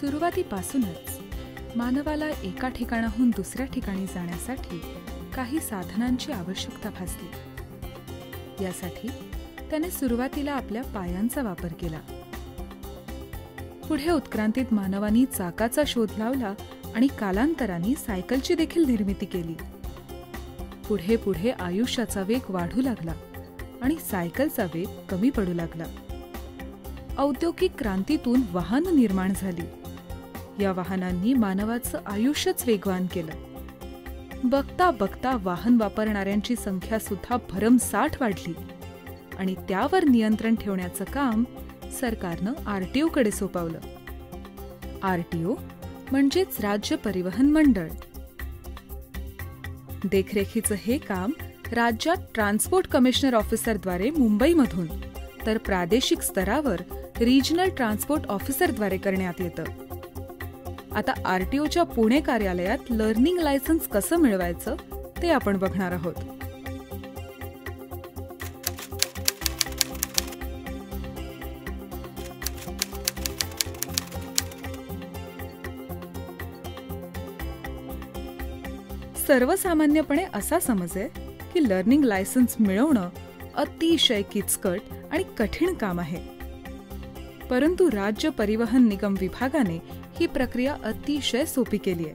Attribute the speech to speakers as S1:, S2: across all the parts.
S1: सुरुवातीपासूनच मानवाला एका ठिकाणाहून दुसऱ्या ठिकाणी जाण्यासाठी काही साधनांची आवश्यकता भासली। यासाठी त्याने सुरुवातीला आपल्या पायांचा वापर केला। पुढे उत्क्रांतीत मानवाने चाकाचा शोध लावला आणि कालांतराने सायकलची देखील निर्मिती केली। पुढे पुढे आयुष्याचा वेग वाढू लागला आणि सायकलचा वेग कमी पडू लागला। औद्योगिक क्रांतीतून वाहन निर्माण झाली। या वाहनांनी मानवाचं आयुष्यच वेगवान केलं। बघता बघता वाहन वापरणाऱ्यांची संख्या सुद्धा भरमसाठ वाढली आणि त्यावर नियंत्रण ठेवण्याचं काम सरकारनं आरटीओ कडे सोपवलं। आरटीओ म्हणजेच राज्य परिवहन मंडळ। देखरेखीचं हे काम राज्यात ट्रान्सपोर्ट कमिशनर ऑफिसरद्वारे मुंबईमधून तर प्रादेशिक स्तरावर रिजनल ट्रान्सपोर्ट ऑफिसरद्वारे करण्यात येतं। आता आरटीओच्या पुणे कार्यालयात लर्निंग लायसन्स कसं मिळवायचं ते आपण बघणार आहोत। सर्वसामान्यपणे असा समज आहे की लर्निंग लायसन्स मिळवणं अतिशय किचकट आणि कठीण काम आहे, परंतु राज्य परिवहन निगम विभागाने ही प्रक्रिया अतिशय सोपी केली आहे।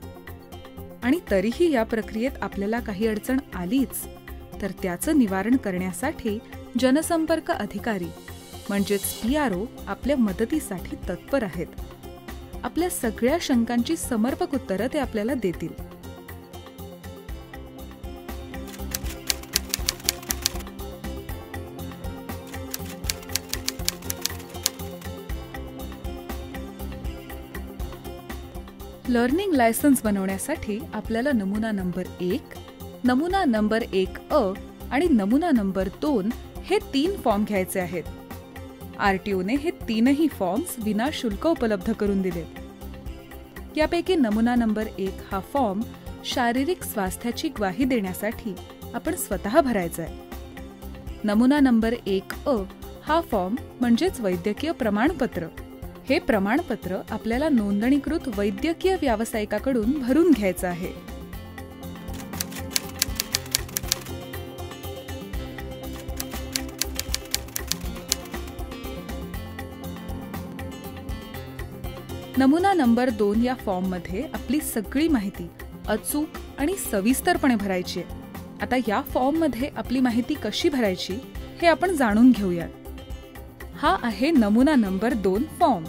S1: आणि तरीही या प्रक्रियेत आपल्याला काही अडचण आलीच तर त्याचं निवारण करण्यासाठी जनसंपर्क अधिकारी म्हणजेच PRO आपल्या मदतीसाठी तत्पर आहेत। आपल्या सगळ्या शंकांची समर्पक उत्तरं ते आपल्याला देतील। लर्निंग लायसन्स बनवण्यासाठी आपल्याला नमुना नंबर 1, नमुना नंबर 1A आणि नमुना नंबर 2 हे 3 फॉर्म घ्यायचे आहेत। आरटीओने हे 3ही फॉर्म्स विनाशुल्क उपलब्ध करून दिलेत। यापैकी नमुना नंबर 1 हा फॉर्म शारीरिक स्वास्थ्याची ग्वाही देण्यासाठी आपण स्वतः भरायचा आहे। नमुना नंबर 1A हा फॉर्म म्हणजेच वैद्यकीय प्रमाणपत्र। हे प्रमाणपत्र आपल्याला नोंदणीकृत वैद्यकीय व्यावसायिकाकडून भरून घ्यायचं आहे। नमुना नंबर 2 या फॉर्ममध्ये आपली सगळी माहिती अचूक आणि सविस्तरपणे भरायची आहे। आता या फॉर्ममध्ये आपली माहिती कशी भरायची हे आपण जाणून घेऊया। हा आहे नमुना नंबर 2 फॉर्म।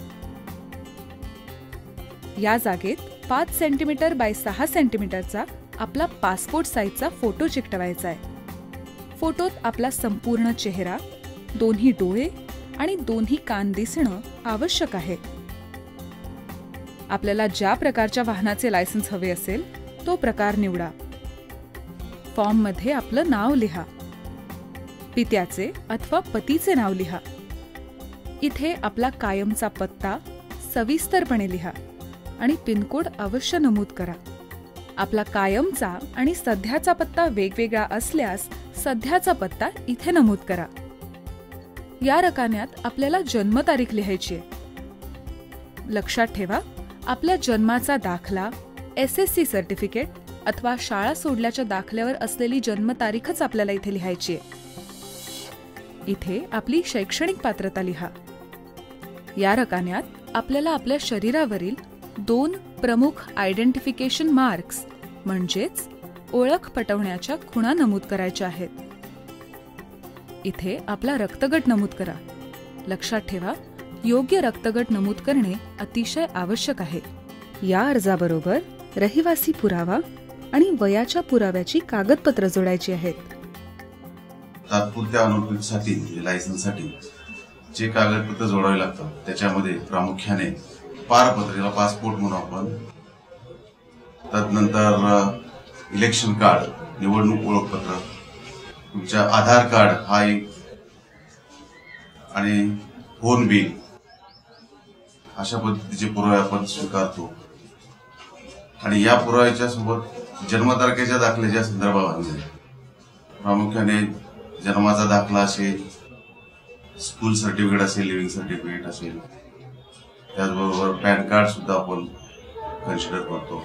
S1: या जागेत 5 सेंटीमीटर बाय 6 सेंटीमीटरचा आपला पासपोर्ट साईजचा फोटो चिकटवायचा आहे। फोटोत आपला संपूर्ण चेहरा, दोन्ही डोळे आणि दोन्ही कान दिसणं आवश्यक आहे। आपल्याला ज्या प्रकारच्या वाहनाचे लायसन्स हवे असेल तो प्रकार निवडा। फॉर्ममध्ये आपलं नाव लिहा, पित्याचे अथवा पतीचे नाव लिहा। इथे आपला कायमचा पत्ता सविस्तरपणे लिहा आणि पिनकोड अवश्य नमूद करा। आपला कायमचा आणि सध्याचा पत्ता वेगवेगळा असल्यास सध्याचा पत्ता इथे नमूद करा। या रकान्यात आपल्याला जन्मतारीख लिहायची आहे। लक्षात ठेवा, आपल्या जन्माचा दाखला, SSC सर्टिफिकेट अथवा शाळा सोडल्याच्या दाखल्यावर असलेली जन्मतारीखच आपल्याला इथे लिहायची आहे। इथे आपली शैक्षणिक पात्रता लिहा। या रकान्यात आपल्याला आपल्या शरीरावरील 2 प्रमुख आयडेंटिफिकेशन मार्क्स म्हणजेच ओळख पटवण्याच्या खुणा नमूद करायच्या आहेत। इथे आपला रक्तगट नमूद करा। लक्षात ठेवा, योग्य रक्तगट नमूद करणे अतिशय आवश्यक आहे। या अर्जाबरोबर रहिवासी पुरावा आणि वयाच्या पुराव्याची कागदपत्र जोडायची आहेत।
S2: तात्पुरत्या अनुमतीसाठी लायसन्ससाठी जे कागदपत्र जोडावे लागतात त्याच्यामध्ये प्रामुख्याने पारपत्र, याला पासपोर्ट म्हणून आपण, तदनंतर इलेक्शन कार्ड, निवडणूक ओळखपत्र, तुमच्या आधार कार्ड हा एक, आणि फोन बिल, अशा पद्धतीचे पुरावे आपण स्वीकारतो। आणि या पुराव्याच्या सोबत जन्मतारखेच्या दाखल्याच्या संदर्भामध्ये प्रामुख्याने जन्माचा दाखला असेल, स्कूल सर्टिफिकेट असेल, लिव्हिंग सर्टिफिकेट असेल, त्याचबरोबर पॅन कार्ड सुद्धा आपण कन्सिडर करतो.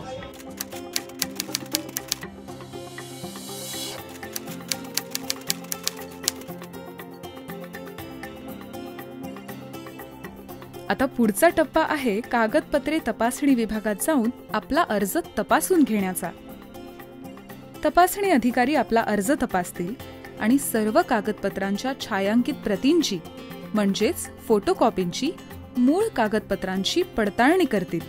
S1: आता पुढचा टप्पा आहे कागदपत्रे तपासणी विभागात जाऊन आपला अर्ज तपासून घेण्याचा. तपासणी अधिकारी आपला अर्ज तपासतील आणि सर्व कागदपत्रांच्या छायांकित प्रतींची म्हणजेच फोटोकॉपींची मूळ कागदपत्रांची पडताळणी करतील.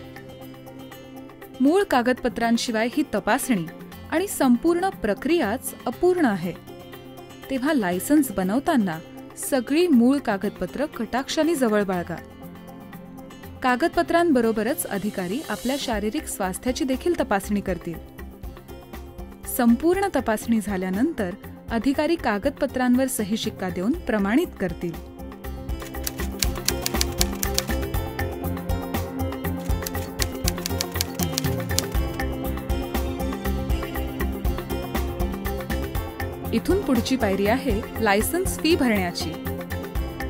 S1: मूळ कागदपत्रांशिवाय ही तपासणी आणि संपूर्ण प्रक्रियाच अपूर्ण आहे. तेव्हा लायसन्स बनवताना सगळी मूळ कागदपत्र कटाक्षाने जवळ बाळगा. कागदपत्रांबरोबरच अधिकारी आपल्या शारीरिक स्वास्थ्याची देखील तपासणी करतील. संपूर्ण तपासणी झाल्यानंतर अधिकारी कागदपत्रांवर सही शिक्का देऊन प्रमाणित करतील. इथून पुढची पायरी आहे लायसन्स फी भरण्याची.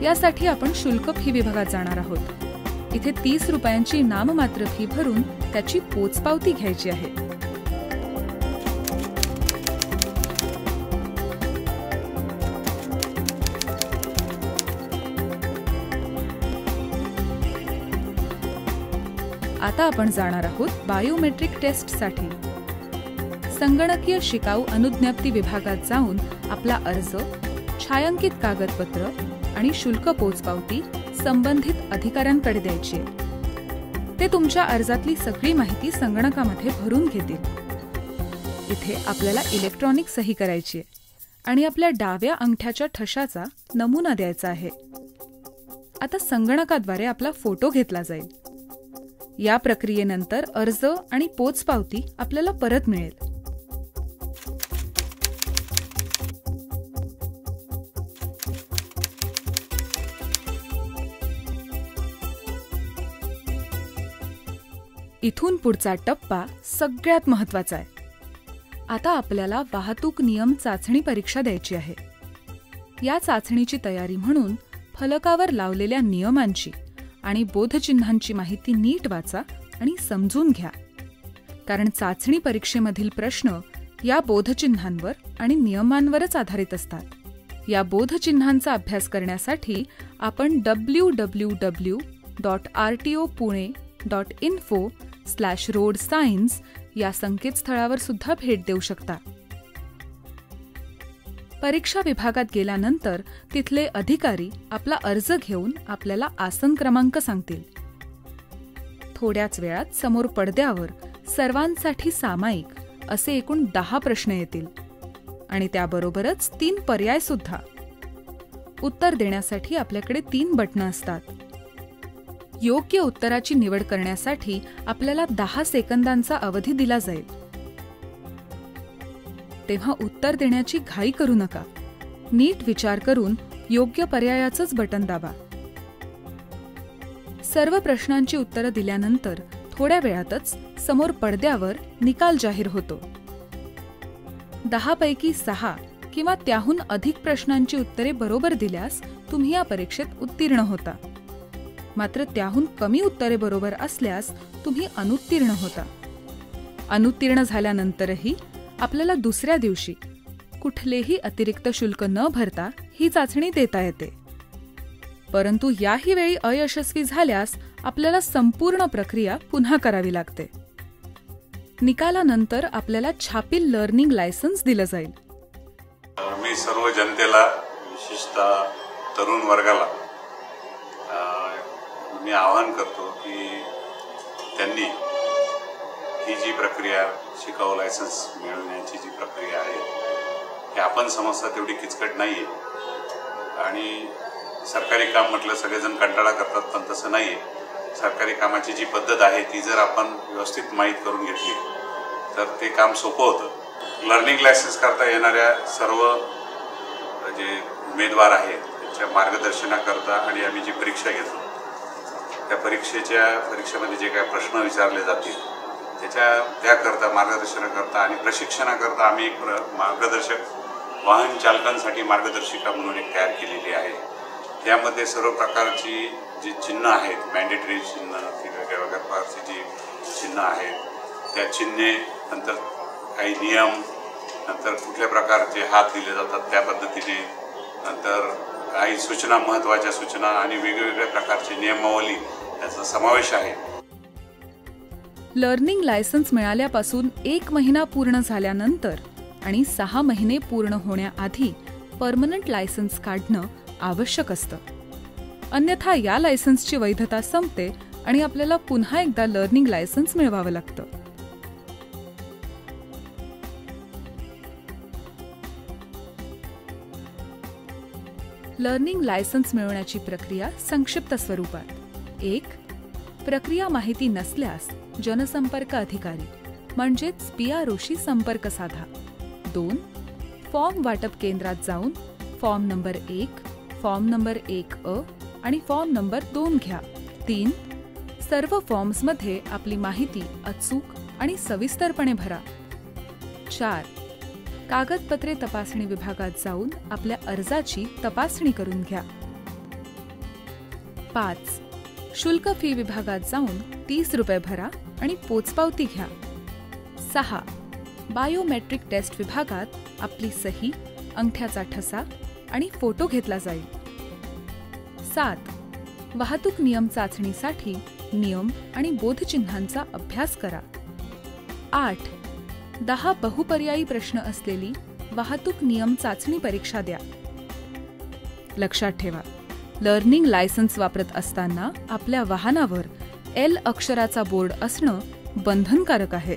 S1: यासाठी आपण शुल्क फी विभागात जाणार आहोत. इथे 30 रुपयांची नाममात्र फी भरून त्याची पोचपावती घ्यायची आहे. आता आपण जाणार आहोत बायोमेट्रिक टेस्टसाठी. संगणकीय शिकाऊ अनुज्ञप्ती विभागात जाऊन आपला अर्ज, छायांकित कागदपत्र आणि शुल्क पोचपावती संबंधित अधिकाऱ्यांकडे द्यायची. ते तुमच्या अर्जातली सगळी माहिती संगणकामध्ये भरून घेतील. इथे आपल्याला इलेक्ट्रॉनिक सही करायची आणि आपल्या डाव्या अंगठ्याच्या ठशाचा नमुना द्यायचा आहे. आता संगणकाद्वारे आपला फोटो घेतला जाईल. या प्रक्रियेनंतर अर्ज आणि पोचपावती आपल्याला परत मिळेल. इथून पुढचा टप्पा सगळ्यात महत्त्वाचा आहे. आता आपल्याला वाहतूक नियम चाचणी परीक्षा द्यायची आहे. या चाचणीची तयारी म्हणून फलकावर लावलेल्या नियमांची आणि बोधचिन्हांची माहिती नीट वाचा आणि समजून घ्या. कारण चाचणी परीक्षेमधील प्रश्न या बोधचिन्हांवर आणि नियमांवरच आधारित असतात. या बोधचिन्हांचा अभ्यास करण्यासाठी आपण www.rtopune.info/roadsigns या संकेतस्थळावर सुद्धा भेट देऊ शकता. परीक्षा विभागात गेल्यानंतर तिथले अधिकारी आपला अर्ज घेऊन आपल्याला आसन क्रमांक सांगतील. थोड्याच वेळात समोर पडद्यावर सर्वांसाठी सामायिक असे एकूण 10 प्रश्न येतील आणि त्याबरोबरच 3 पर्याय सुद्धा. उत्तर देण्यासाठी आपल्याकडे 3 बटणं असतात. योग्य उत्तराची निवड करण्यासाठी आपल्याला 10 सेकंदांचा अवधी दिला जाईल. तेव्हा उत्तर देण्याची घाई करू नका. नीट विचार करून योग्य पर्यायाचंच बटन दाबा. सर्व प्रश्नांची उत्तरं दिल्यानंतर थोड्या वेळातच समोर पडद्यावर निकाल जाहीर होतो. 10 पैकी 6 किंवा त्याहून अधिक प्रश्नांची उत्तरे बरोबर दिल्यास तुम्ही या परीक्षेत उत्तीर्ण होता. मात्र त्याहून कमी उत्तरे बरोबर असल्यास तुम्ही अनुत्तीर्ण होता. अनुत्तीर्ण झाल्यानंतरही आपल्याला दुसऱ्या दिवशी कुठलेही अतिरिक्त शुल्क न भरता ही चाचणी देता येते. परंतु याही वेळी अयशस्वी झाल्यास आपल्याला संपूर्ण प्रक्रिया पुन्हा करावी लागते. निकालानंतर आपल्याला छापील लर्निंग लायसन्स दिलं जाईल.
S3: मी सर्व जनतेला, विशेषतः तरुण वर्गाला मी आवाहन करतो की त्यांनी ही जी प्रक्रिया, शिकाऊ लायसन्स मिळवण्याची जी प्रक्रिया आहे, हे आपण समजता तेवढी किचकट नाही आहे. आणि सरकारी काम म्हटलं सगळेजण कंटाळा करतात, पण तसं नाही आहे. सरकारी कामाची जी पद्धत आहे ती जर आपण व्यवस्थित माहीत करून घेतली तर ते काम सोपं होतं. लर्निंग लायसन्स करता येणाऱ्या सर्व जे उमेदवार आहेत त्यांच्या मार्गदर्शनाकरता आणि आम्ही जी परीक्षा घेतो त्या परीक्षेमध्ये जे काही प्रश्न विचारले जातील त्याकरता, मार्गदर्शनाकरता आणि प्रशिक्षणाकरता आम्ही एक मार्गदर्शक वाहन चालकांसाठी मार्गदर्शिका म्हणून एक तयार केलेली आहे. यामध्ये सर्व प्रकारची जी चिन्ह आहेत, मॅन्डेटरी चिन्ह किंवा वेगवेगळ्या प्रकारची जी चिन्ह आहेत, त्या चिन्हे, नंतर काही नियम, नंतर कुठल्या प्रकारचे हात दिले जातात त्या पद्धतीने, नंतर काही सूचना, महत्त्वाच्या सूचना आणि वेगवेगळ्या प्रकारची नियमावली याचा समावेश आहे.
S1: लर्निंग लायसन्स मिळाल्यापासून 1 महिना पूर्ण झाल्यानंतर आणि 6 महिने पूर्ण होण्याआधी परमनंट लायसन्स काढणं आवश्यक असतं. अन्यथा या लायसन्सची वैधता संपते आणि आपल्याला पुन्हा एकदा लर्निंग लायसन्स मिळवावं लागतं. लर्निंग लायसन्स मिळवण्याची प्रक्रिया संक्षिप्त स्वरूपात: 1. प्रक्रिया माहिती नसल्यास जनसंपर्क अधिकारी म्हणजेच PROशी संपर्क साधा. 2. फॉर्म वाटप केंद्रात जाऊन form number 1, form number 1A आणि फॉर्म नंबर 2 घ्या. 3. सर्व फॉर्म्समध्ये आपली माहिती अचूक आणि सविस्तरपणे भरा. 4. कागदपत्रे तपासणी विभागात जाऊन आपल्या अर्जाची तपासणी करून घ्या. 5. शुल्क फी विभागात जाऊन 30 रुपये भरा आणि पोचपावती घ्या. 6. बायोमेट्रिक टेस्ट विभागात आपली सही, अंगठ्याचा ठसा आणि फोटो घेतला जाईल. 7. वाहतूक नियम चाचणीसाठी नियम आणि बोधचिन्हांचा अभ्यास करा. 8. 10 बहुपर्यायी प्रश्न असलेली वाहतूक नियम चाचणी परीक्षा द्या. लक्षात ठेवा, लर्निंग लायसन्स वापरत असताना आपल्या वाहनावर L अक्षराचा बोर्ड असणं बंधनकारक आहे.